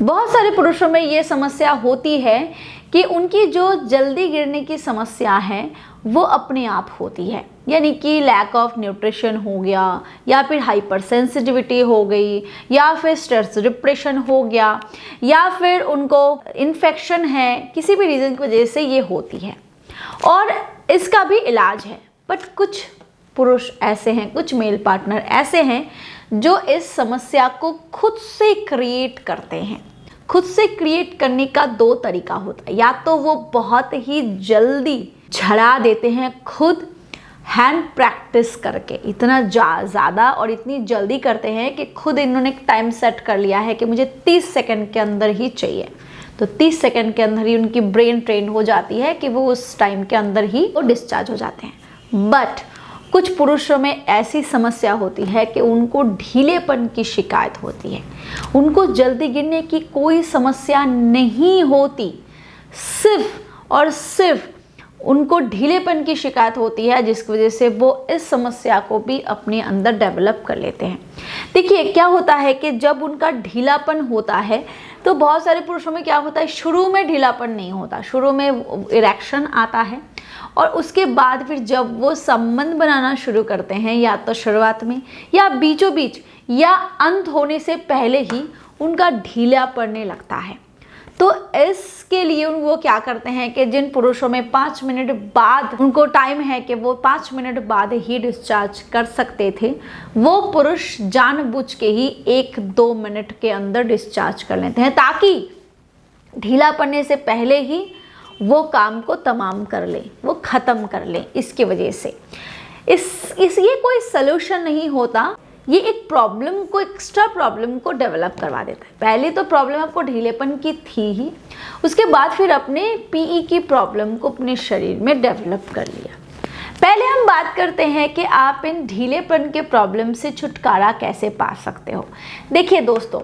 बहुत सारे पुरुषों में ये समस्या होती है कि उनकी जो जल्दी गिरने की समस्या है वो अपने आप होती है, यानी कि लैक ऑफ न्यूट्रिशन हो गया, या फिर हाइपर सेंसिटिविटी हो गई, या फिर स्ट्रेस डिप्रेशन हो गया, या फिर उनको इन्फेक्शन है, किसी भी रीज़न की वजह से ये होती है और इसका भी इलाज है। बट कुछ पुरुष ऐसे हैं, कुछ मेल पार्टनर ऐसे हैं जो इस समस्या को खुद से क्रिएट करते हैं। खुद से क्रिएट करने का दो तरीका होता है, या तो वो बहुत ही जल्दी झड़ा देते हैं खुद हैंड प्रैक्टिस करके, इतना ज़्यादा और इतनी जल्दी करते हैं कि खुद इन्होंने टाइम सेट कर लिया है कि मुझे 30 सेकंड के अंदर ही चाहिए, तो 30 सेकंड के अंदर ही उनकी ब्रेन ट्रेन हो जाती है कि वो उस टाइम के अंदर ही वो डिस्चार्ज हो जाते हैं। बट कुछ पुरुषों में ऐसी समस्या होती है कि उनको ढीलेपन की शिकायत होती है। उनको जल्दी गिरने की कोई समस्या नहीं होती, सिर्फ और सिर्फ उनको ढीलेपन की शिकायत होती है, जिसकी वजह से वो इस समस्या को भी अपने अंदर डेवलप कर लेते हैं। देखिए क्या होता है कि जब उनका ढीलापन होता है तो बहुत सारे पुरुषों में क्या होता है, शुरू में ढीलापन नहीं होता, शुरू में इरेक्शन आता है और उसके बाद फिर जब वो संबंध बनाना शुरू करते हैं, या तो शुरुआत में या बीचों बीच या अंत होने से पहले ही उनका ढीला पड़ने लगता है। तो इसके लिए वो क्या करते हैं कि जिन पुरुषों में 5 मिनट बाद उनको टाइम है कि वो 5 मिनट बाद ही डिस्चार्ज कर सकते थे, वो पुरुष जानबूझ के ही 1-2 मिनट के अंदर डिस्चार्ज कर लेते हैं, ताकि ढीला पड़ने से पहले ही वो काम को तमाम कर ले, वो ख़त्म कर ले। इसकी वजह से ये कोई सलूशन नहीं होता, ये एक प्रॉब्लम को, एक्स्ट्रा प्रॉब्लम को डेवलप करवा देता है। पहले तो प्रॉब्लम आपको ढीलेपन की थी ही, उसके बाद फिर अपने पीई की प्रॉब्लम को अपने शरीर में डेवलप कर लिया। पहले हम बात करते हैं कि आप इन ढीलेपन के प्रॉब्लम से छुटकारा कैसे पा सकते हो। देखिए दोस्तों,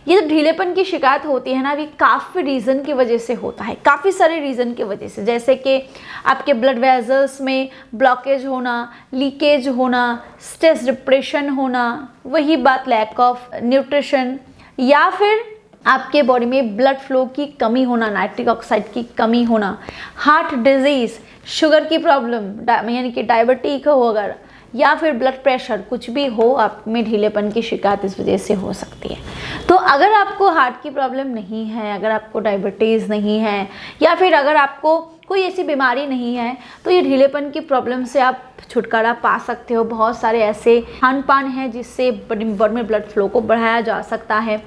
ये जो ढीलेपन की शिकायत होती है ना, ये काफ़ी रीज़न की वजह से होता है, काफ़ी सारे रीज़न की वजह से, जैसे कि आपके ब्लड वेजल्स में ब्लॉकेज होना, लीकेज होना, स्ट्रेस डिप्रेशन होना, वही बात लैक ऑफ न्यूट्रिशन, या फिर आपके बॉडी में ब्लड फ्लो की कमी होना, नाइट्रिक ऑक्साइड की कमी होना, हार्ट डिजीज़, शुगर की प्रॉब्लम यानी कि डायबिटीज हो अगर, या फिर ब्लड प्रेशर, कुछ भी हो, आप में ढीलेपन की शिकायत इस वजह से हो सकती है। तो अगर आपको हार्ट की प्रॉब्लम नहीं है, अगर आपको डायबिटीज़ नहीं है, या फिर अगर आपको कोई ऐसी बीमारी नहीं है, तो ये ढीलेपन की प्रॉब्लम से आप छुटकारा पा सकते हो। बहुत सारे ऐसे खान पान हैं जिससे बॉडी में ब्लड फ्लो को बढ़ाया जा सकता है।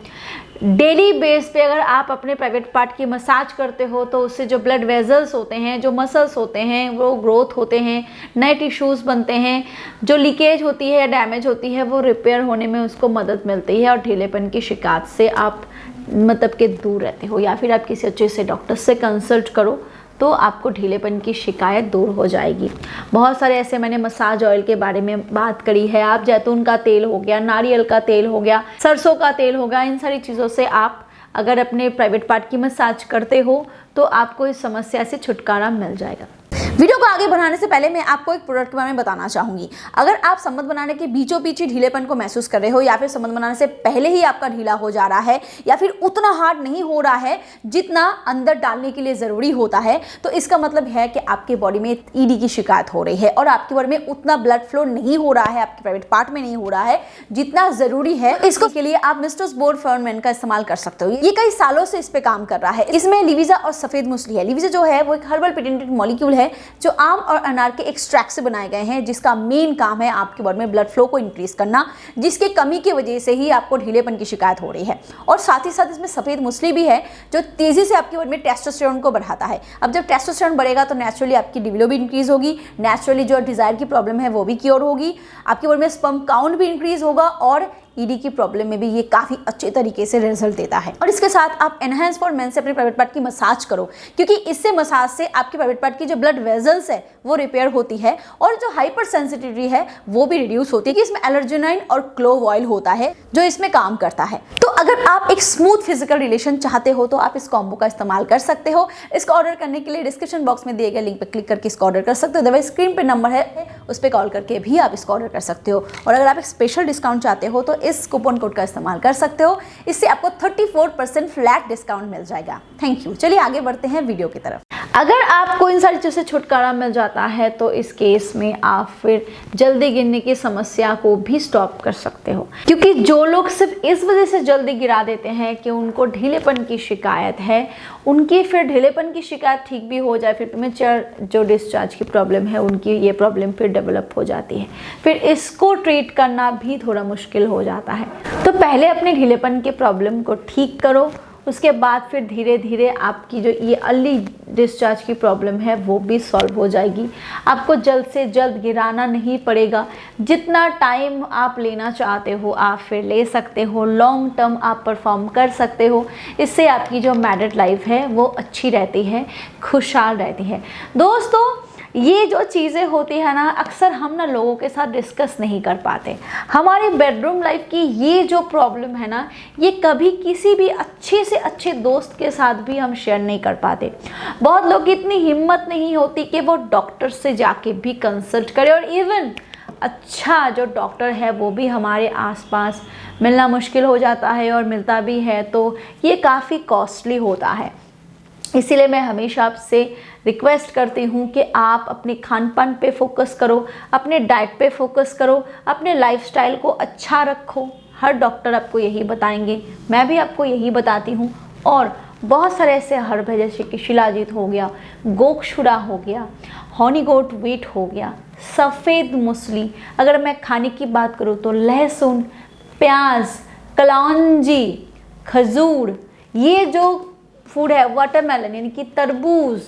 डेली बेस पे अगर आप अपने प्राइवेट पार्ट की मसाज करते हो तो उससे जो ब्लड वेजल्स होते हैं, जो मसल्स होते हैं, वो ग्रोथ होते हैं, नए टिश्यूज़ बनते हैं, जो लीकेज होती है, डैमेज होती है, वो रिपेयर होने में उसको मदद मिलती है और ढीलेपन की शिकायत से आप मतलब के दूर रहते हो। या फिर आप किसी अच्छे से डॉक्टर से कंसल्ट करो तो आपको ढीलेपन की शिकायत दूर हो जाएगी। बहुत सारे ऐसे मैंने मसाज ऑयल के बारे में बात करी है, आप जैतून का तेल हो गया, नारियल का तेल हो गया, सरसों का तेल हो गया, इन सारी चीज़ों से आप अगर अपने प्राइवेट पार्ट की मसाज करते हो तो आपको इस समस्या से छुटकारा मिल जाएगा। वीडियो को आगे बढ़ाने से पहले मैं आपको एक प्रोडक्ट के बारे में बताना चाहूँगी। अगर आप संबंध बनाने के बीचों बीच ही ढीलेपन को महसूस कर रहे हो, या फिर संबंध बनाने से पहले ही आपका ढीला हो जा रहा है, या फिर उतना हार्ड नहीं हो रहा है जितना अंदर डालने के लिए ज़रूरी होता है, तो इसका मतलब है कि आपके बॉडी में ईडी की शिकायत हो रही है और आपकी बॉडी में उतना ब्लड फ्लो नहीं हो रहा है, आपके प्राइवेट पार्ट में नहीं हो रहा है जितना ज़रूरी है। इसको के लिए आप मिस्टर्स बोर्ड फर्नमैन का इस्तेमाल कर सकते हो। ये कई सालों से इस पर काम कर रहा है। इसमें लिविजा और सफ़ेद मूसली है। लिविजा जो है वो एक हर्बल पेटेंटेड मॉलिक्यूल है जो आम और अनार के एक्सट्रैक्ट से बनाए गए हैं, जिसका मेन काम है आपके बॉडी में ब्लड फ्लो को इंक्रीज करना, जिसके कमी की वजह से ही आपको ढीलेपन की शिकायत हो रही है। और साथ ही साथ इसमें सफ़ेद मूसली भी है जो तेज़ी से आपके बॉडी में टेस्टोस्टेरोन को बढ़ाता है। अब जब टेस्टोस्टेरोन बढ़ेगा तो नेचुरली आपकी लिबिडो भी इंक्रीज होगी, नेचुरली जो डिज़ायर की प्रॉब्लम है वो भी क्योर होगी, आपकी बॉडी में स्पर्म काउंट भी इंक्रीज होगा और ईडी की प्रॉब्लम में भी ये काफ़ी अच्छे तरीके से रिजल्ट देता है। और इसके साथ आप एनहांस फॉर मेन से अपने प्राइवेट पार्ट की मसाज करो, क्योंकि इससे मसाज से आपके प्राइवेट पार्ट की जो ब्लड वेजल्स है वो रिपेयर होती है और जो हाइपर सेंसिटिविटी है वो भी रिड्यूस होती है, कि इसमें एलर्जिनाइन और क्लोव ऑयल होता है जो इसमें काम करता है। तो अगर आप एक स्मूथ फिजिकल रिलेशन चाहते हो तो आप इस कॉम्बो का इस्तेमाल कर सकते हो। इसका ऑर्डर करने के लिए डिस्क्रिप्शन बॉक्स में दिए गए लिंक पर क्लिक करके इसका ऑर्डर कर सकते हो। अदरवाइज स्क्रीन पे नंबर है, उस पर कॉल करके भी आप इसका ऑर्डर कर सकते हो। और अगर आप एक स्पेशल डिस्काउंट चाहते हो तो इस कूपन कोड का इस्तेमाल कर सकते हो। इससे आपको 34% फ्लैट डिस्काउंट मिल जाएगा। Thank you. चलिए आगे बढ़ते हैं वीडियो की तरफ। अगर आपको इन सारी चीज़ों से छुटकारा मिल जाता है तो इस केस में आप फिर जल्दी गिरने की समस्या को भी स्टॉप कर सकते हो, क्योंकि जो लोग सिर्फ इस वजह से जल्दी गिरा देते हैं कि उनको ढीलेपन की शिकायत है, उनकी फिर ढीलेपन की शिकायत ठीक भी हो जाए, फिर प्रीमेच्योर जो डिस्चार्ज की प्रॉब्लम है उनकी ये प्रॉब्लम फिर डेवलप हो जाती है, फिर इसको ट्रीट करना भी थोड़ा मुश्किल हो जाता है। तो पहले अपने ढीलेपन के प्रॉब्लम को ठीक करो, उसके बाद फिर धीरे धीरे आपकी जो ये अर्ली डिस्चार्ज की प्रॉब्लम है वो भी सॉल्व हो जाएगी। आपको जल्द से जल्द गिराना नहीं पड़ेगा। जितना टाइम आप लेना चाहते हो आप फिर ले सकते हो, लॉन्ग टर्म आप परफॉर्म कर सकते हो। इससे आपकी जो मैरिड लाइफ है वो अच्छी रहती है, खुशहाल रहती है। दोस्तों, ये जो चीज़ें होती है ना, अक्सर हम ना लोगों के साथ डिस्कस नहीं कर पाते। हमारी बेडरूम लाइफ की ये जो प्रॉब्लम है ना, ये कभी किसी भी अच्छे से अच्छे दोस्त के साथ भी हम शेयर नहीं कर पाते। बहुत लोग की इतनी हिम्मत नहीं होती कि वो डॉक्टर से जाके भी कंसल्ट करें, और इवन अच्छा जो डॉक्टर है वो भी हमारे आसपास मिलना मुश्किल हो जाता है, और मिलता भी है तो ये काफ़ी कॉस्टली होता है। इसीलिए मैं हमेशा आपसे रिक्वेस्ट करती हूँ कि आप अपने खान पान पे फोकस करो, अपने डाइट पे फोकस करो, अपने लाइफस्टाइल को अच्छा रखो। हर डॉक्टर आपको यही बताएंगे, मैं भी आपको यही बताती हूँ। और बहुत सारे ऐसे हर्ब है जैसे कि शिलाजीत हो गया, गोक्षुरा हो गया, हॉनी गोट वीट हो गया, सफ़ेद मूसली। अगर मैं खाने की बात करूँ तो लहसुन, प्याज, कलौंजी, खजूर, ये जो फूड है, वाटरमेलन यानी कि तरबूज,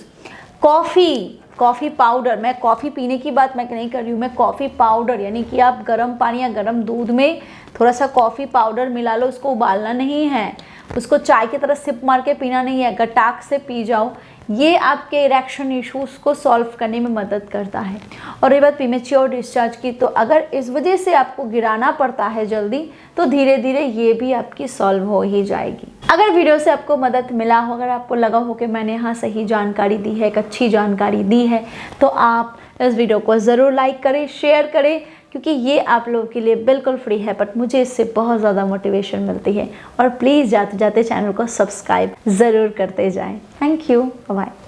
कॉफ़ी पाउडर। मैं कॉफ़ी पीने की बात मैं नहीं कर रही हूँ, मैं कॉफ़ी पाउडर यानी कि आप गर्म पानी या गर्म दूध में थोड़ा सा कॉफ़ी पाउडर मिला लो, उसको उबालना नहीं है, उसको चाय की तरह सिप मार के पीना नहीं है, गटाक से पी जाओ। ये आपके इरेक्शन इश्यूज़ को सॉल्व करने में मदद करता है। और ये बात प्रीमेच्योर डिस्चार्ज की, तो अगर इस वजह से आपको गिराना पड़ता है जल्दी, तो धीरे धीरे ये भी आपकी सॉल्व हो ही जाएगी। अगर वीडियो से आपको मदद मिला हो, अगर आपको लगा हो कि मैंने यहाँ सही जानकारी दी है, एक अच्छी जानकारी दी है, तो आप इस वीडियो को ज़रूर लाइक करें, शेयर करें, क्योंकि ये आप लोगों के लिए बिल्कुल फ्री है, बट मुझे इससे बहुत ज़्यादा मोटिवेशन मिलती है। और प्लीज़ जाते जाते चैनल को सब्सक्राइब ज़रूर करते जाएं। Thank you, bye.